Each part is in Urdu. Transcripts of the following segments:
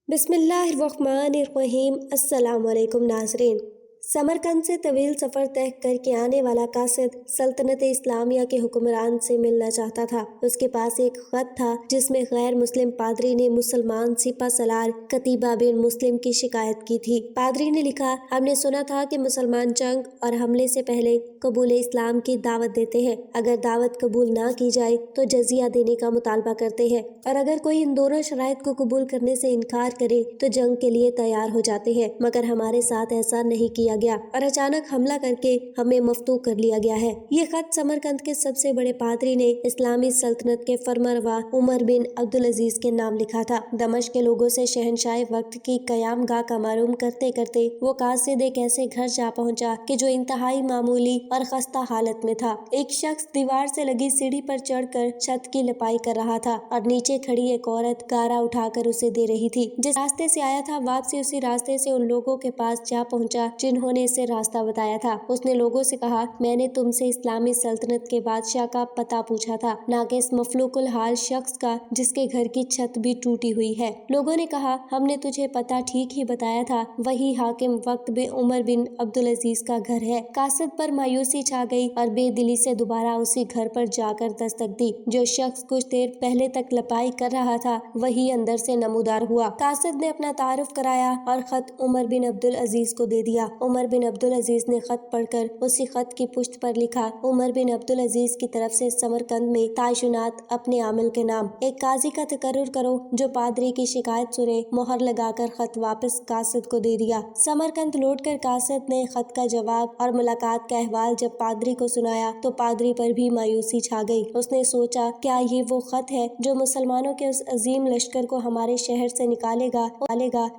بسم اللہ الرحمن الرحیم۔ السلام علیکم ناظرین۔ سمرقند سے طویل سفر طے کر کے آنے والا قاصد سلطنت اسلامیہ کے حکمران سے ملنا چاہتا تھا۔ اس کے پاس ایک خط تھا جس میں غیر مسلم پادری نے مسلمان سپہ سالار قتیبہ بن مسلم کی شکایت کی تھی۔ پادری نے لکھا، ہم نے سنا تھا کہ مسلمان جنگ اور حملے سے پہلے قبول اسلام کی دعوت دیتے ہیں۔ اگر دعوت قبول نہ کی جائے تو جزیہ دینے کا مطالبہ کرتے ہیں، اور اگر کوئی ان دونوں شرائط کو قبول کرنے سے انکار کرے تو جنگ کے لیے تیار ہو جاتے ہیں، مگر ہمارے ساتھ ایسا نہیں کیا گیا اور اچانک حملہ کر کے ہمیں مفتو کر لیا گیا ہے۔ یہ خط سمرقند کے سب سے بڑے پادری نے اسلامی سلطنت کے فرمانروا عمر بن عبدالعزیز کے نام لکھا تھا۔ دمشق کے لوگوں سے شہنشاہ وقت کی قیام گاہ کا معلوم کرتے کرتے وہ قاصد ایک ایسے گھر جا پہنچا کہ جو انتہائی معمولی اور خستہ حالت میں تھا۔ ایک شخص دیوار سے لگی سیڑھی پر چڑھ کر چھت کی لپائی کر رہا تھا اور نیچے کھڑی ایک عورت گارا اٹھا کر اسے دے رہی تھی۔ جس راستے سے آیا تھا واپسی اسی راستے سے ان لوگوں کے پاس جا پہنچا جنہوں نے اسے راستہ بتایا تھا۔ اس نے لوگوں سے کہا، میں نے تم سے اسلامی سلطنت کے بادشاہ کا پتہ پوچھا تھا، نہ کہ اس مفلوق الحال شخص کا جس کے گھر کی چھت بھی ٹوٹی ہوئی ہے۔ لوگوں نے کہا، ہم نے تجھے پتہ ٹھیک ہی بتایا تھا، وہی حاکم وقت عمر بن عبدالعزیز کا گھر ہے۔ قاصد پر مایوسی چھا گئی اور بے دلی سے دوبارہ اسی گھر پر جا کر دستک دی۔ جو شخص کچھ دیر پہلے تک لپائی کر رہا تھا وہی اندر سے نمودار ہوا۔ قاصد نے اپنا تعارف کرایا اور خط عمر بن عبدالعزیز کو دے دیا۔ عمر بن عبدالعزیز نے خط پڑھ کر اسی خط کی پشت پر لکھا، عمر بن عبدالعزیز کی طرف سے سمرقند میں تعینات اپنے عامل کے نام۔ ایک قاضی کا تقرر کرو جو پادری کی شکایت سنے۔ مہر لگا کر خط واپس قاصد کو دے دیا۔ سمرقند لوٹ کر قاصد نے خط کا جواب اور ملاقات کا احوال جب پادری کو سنایا تو پادری پر بھی مایوسی چھا گئی۔ اس نے سوچا، کیا یہ وہ خط ہے جو مسلمانوں کے اس عظیم لشکر کو ہمارے شہر سے نکالے گا؟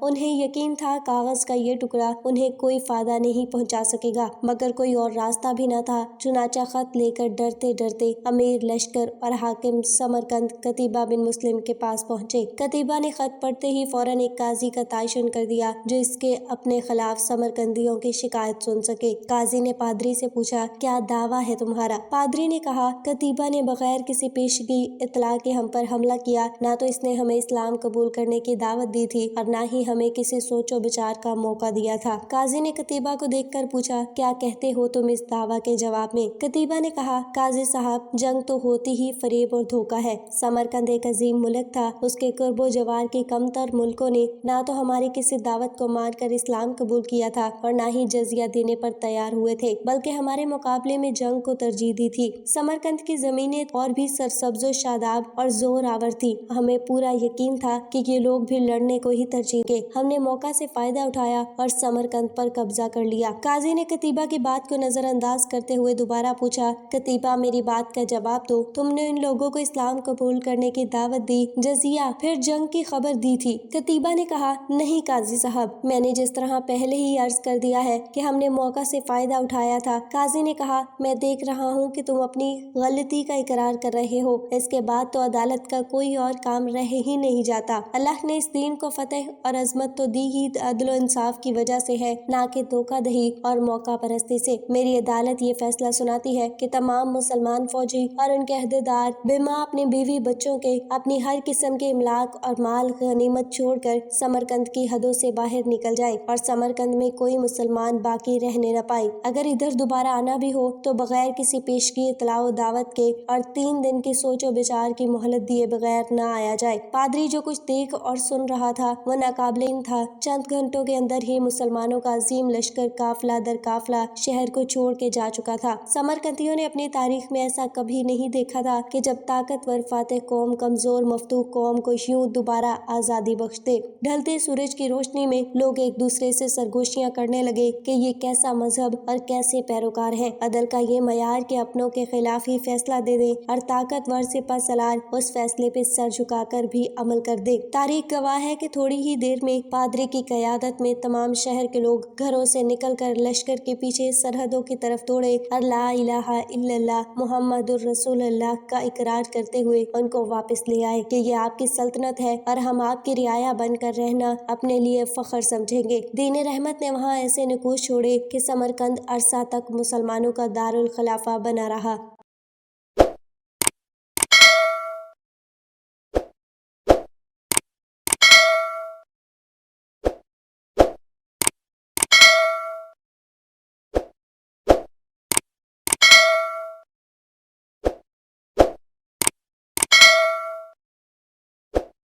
انہیں یقین تھا کاغذ کا یہ ٹکڑا انہیں کوئی فائدہ نہیں پہنچا سکے گا، مگر کوئی اور راستہ بھی نہ تھا۔ چنانچہ خط لے کر ڈرتے ڈرتے امیر لشکر اور حاکم سمرقند قتیبہ بن مسلم کے پاس پہنچے۔ قتیبہ نے خط پڑھتے ہی فوراً ایک قاضی کا تعین کر دیا جو اس کے اپنے خلاف سمرقندیوں کی شکایت سن سکے۔ قاضی نے پادری سے پوچھا، کیا دعویٰ ہے تمہارا؟ پادری نے کہا، قتیبہ نے بغیر کسی پیشگی اطلاع کے ہم پر حملہ کیا، نہ تو اس نے ہمیں اسلام قبول کرنے کی دعوت دی تھی اور نہ ہی ہمیں کسی سوچ و بچار کا موقع دیا تھا۔ قاضی نے قتیبہ کو دیکھ کر پوچھا، کیا کہتے ہو تم اس دعویٰ کے جواب میں؟ قتیبہ نے کہا، قاضی صاحب، جنگ تو ہوتی ہی فریب اور دھوکہ ہے۔ سمرقند ایک عظیم ملک تھا، اس کے قرب و جوار کے کم تر ملکوں نے نہ تو ہماری کسی دعوت کو مان کر اسلام قبول کیا تھا اور نہ ہی جزیہ دینے پر تیار ہوئے تھے، بلکہ ہمارے مقابلے میں جنگ کو ترجیح دی تھی۔ سمرقند کی زمینیں اور بھی سرسبز و شاداب اور زور آور تھی۔ ہمیں پورا یقین تھا کہ یہ لوگ بھی لڑنے کو ہی ترجیح دیں گے۔ ہم نے موقع سے فائدہ اٹھایا اور سمرقند پر قبضہ کر لیا۔ قاضی نے قتیبہ کی بات کو نظر انداز کرتے ہوئے دوبارہ پوچھا، قتیبہ، میری بات کا جواب دو، تم نے ان لوگوں کو اسلام قبول کرنے کی دعوت دی، جزیہ، پھر جنگ کی خبر دی تھی؟ قتیبہ نے کہا، نہیں قاضی صاحب، میں نے جس طرح پہلے ہی عرض کر دیا ہے کہ ہم نے موقع سے فائدہ اٹھایا تھا۔ قاضی نے کہا، میں دیکھ رہا ہوں کہ تم اپنی غلطی کا اقرار کر رہے ہو، اس کے بعد تو عدالت کا کوئی اور کام رہ ہی نہیں جاتا۔ اللہ نے اس دین کو فتح اور عظمت تو دی ہی عدل و انصاف کی وجہ سے ہے، نہ کہ دھوکہ دہی اور موقع پرستی سے۔ میری عدالت یہ فیصلہ سناتی ہے کہ تمام مسلمان فوجی اور ان کے عہدیدار بے ماں اپنے بیوی بچوں کے، اپنی ہر قسم کے املاک اور مال غنیمت چھوڑ کر سمرقند کی حدوں سے باہر نکل جائیں اور سمرقند میں کوئی مسلمان باقی رہنے نہ پائے۔ اگر ادھر دوبارہ آنا بھی ہو تو بغیر کسی پیشگی اطلاع و دعوت کے اور 3 دن کی سوچ و بچار کی مہلت دیے بغیر نہ آیا جائے۔ پادری جو کچھ دیکھ اور سن رہا تھا وہ ناقابل یقین تھا۔ چند گھنٹوں کے اندر ہی مسلمانوں کا عظیم لشکر قافلہ در قافلہ شہر کو چھوڑ کے جا چکا تھا۔ سمرقندیوں نے اپنی تاریخ میں ایسا کبھی نہیں دیکھا تھا کہ جب طاقتور فاتح قوم کمزور مفتوح قوم کو یوں دوبارہ آزادی بخش دے۔ ڈھلتے سورج کی روشنی میں لوگ ایک دوسرے سے سرگوشیاں کرنے لگے کہ یہ کیسا مذہب اور کیسے پیروکار ہیں۔ عدل کا یہ معیار کہ اپنوں کے خلاف ہی فیصلہ دے دیں اور طاقتور سپہ سالار اس فیصلے پہ سر جھکا کر بھی عمل کر دے۔ تاریخ گواہ ہے کہ تھوڑی ہی دیر میں پادری کی قیادت میں تمام شہر کے لوگ گھروں سے نکل کر لشکر کے پیچھے سرحدوں کی طرف دوڑے اور لا الہ الا اللہ محمد الرسول اللہ کا اقرار کرتے ہوئے ان کو واپس لے آئے کہ یہ آپ کی سلطنت ہے اور ہم آپ کی رعایا بن کر رہنا اپنے لیے فخر سمجھیں گے۔ دین رحمت نے وہاں ایسے نقوش چھوڑے کہ سمرقند عرصہ تک مسلمانوں کا دارالخلافہ بنا رہا۔